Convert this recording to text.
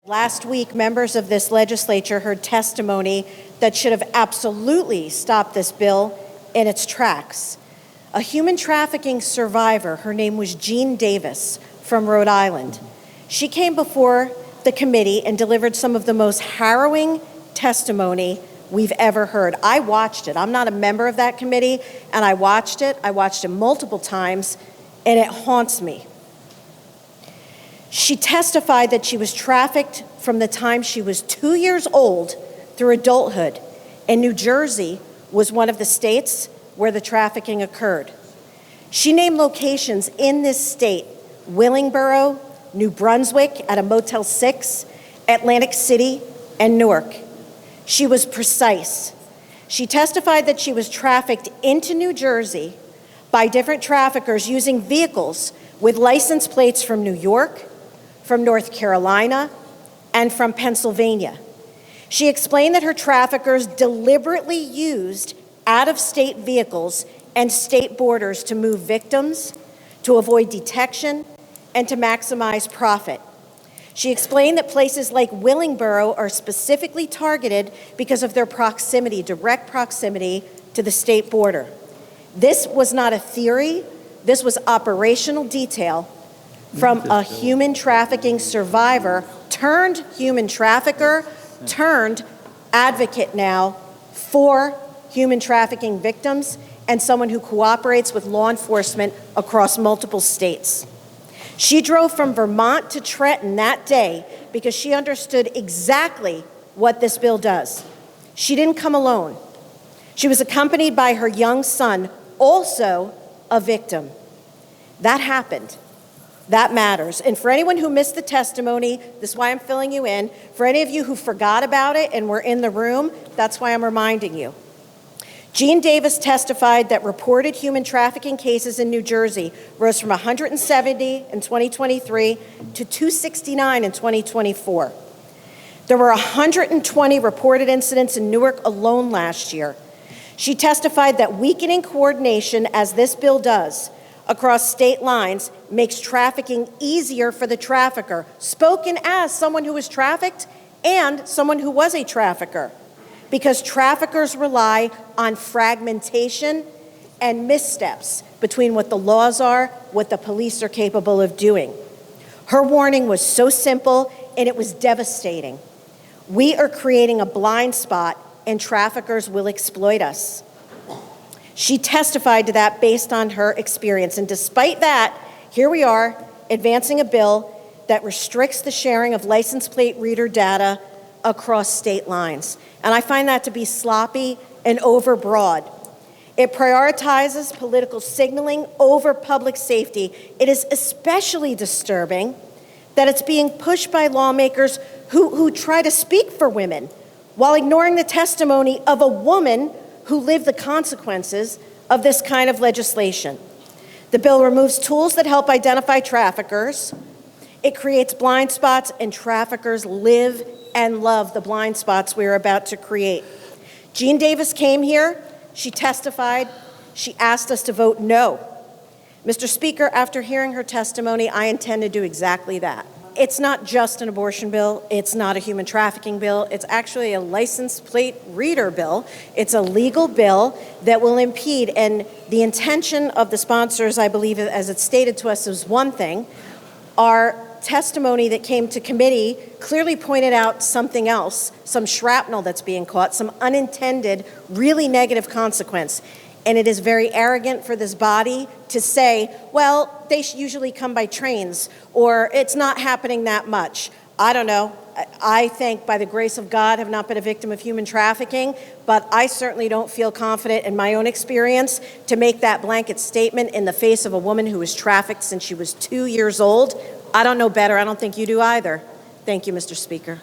Last week, members of this legislature heard testimony that should have absolutely stopped this bill in its tracks. A human trafficking survivor, her name was Jean Davis from Rhode Island. She came before the committee and delivered some of the most harrowing testimony we've ever heard. I watched it. I'm not a member of that committee, and I watched it. I watched it multiple times, and it haunts me. She testified that she was trafficked from the time she was 2 years old through adulthood, and New Jersey was one of the states where the trafficking occurred. She named locations in this state: Willingboro, New Brunswick at a Motel 6, Atlantic City, and Newark. She was precise. She testified that she was trafficked into New Jersey by different traffickers using vehicles with license plates from New York, from North Carolina, and from Pennsylvania. She explained that her traffickers deliberately used out-of-state vehicles and state borders to move victims, to avoid detection, and to maximize profit. She explained that places like Willingboro are specifically targeted because of their proximity, direct proximity to the state border. This was not a theory, this was operational detail from a human trafficking survivor turned human trafficker turned advocate now for human trafficking victims and someone who cooperates with law enforcement across multiple states. She drove from Vermont to Trenton that day because she understood exactly what this bill does. She didn't come alone. She was accompanied by her young son, also a victim. That happened. That matters. And for anyone who missed the testimony, this is why I'm filling you in. For any of you who forgot about it and were in the room, that's why I'm reminding you. Jean Davis testified that reported human trafficking cases in New Jersey rose from 170 in 2023 to 269 in 2024. There were 120 reported incidents in Newark alone last year. She testified that weakening coordination, as this bill does, across state lines makes trafficking easier for the trafficker, spoken as someone who was trafficked and someone who was a trafficker, because traffickers rely on fragmentation and missteps between what the laws are, what the police are capable of doing. Her warning was so simple, and it was devastating. We are creating a blind spot, and traffickers will exploit us. She testified to that based on her experience. And despite that, here we are advancing a bill that restricts the sharing of license plate reader data across state lines. And I find that to be sloppy and overbroad. It prioritizes political signaling over public safety. It is especially disturbing that it's being pushed by lawmakers who try to speak for women while ignoring the testimony of a woman who lived the consequences of this kind of legislation. The bill removes tools that help identify traffickers. It creates blind spots, and traffickers live and love the blind spots we are about to create. Jean Davis came here, she testified, she asked us to vote no. Mr. Speaker, after hearing her testimony, I intend to do exactly that. It's not just an abortion bill. It's not a human trafficking bill. It's actually a license plate reader bill. It's a legal bill that will impede, and the intention of the sponsors, I believe, as it's stated to us, is one thing. Our testimony that came to committee clearly pointed out something else, some shrapnel that's being caught, some unintended, really negative consequence. And it is very arrogant for this body to say, well, they usually come by trains, or it's not happening that much. I don't know. I think, by the grace of God, have not been a victim of human trafficking, but I certainly don't feel confident in my own experience to make that blanket statement in the face of a woman who was trafficked since she was 2 years old. I don't know better. I don't think you do either. Thank you, Mr. Speaker.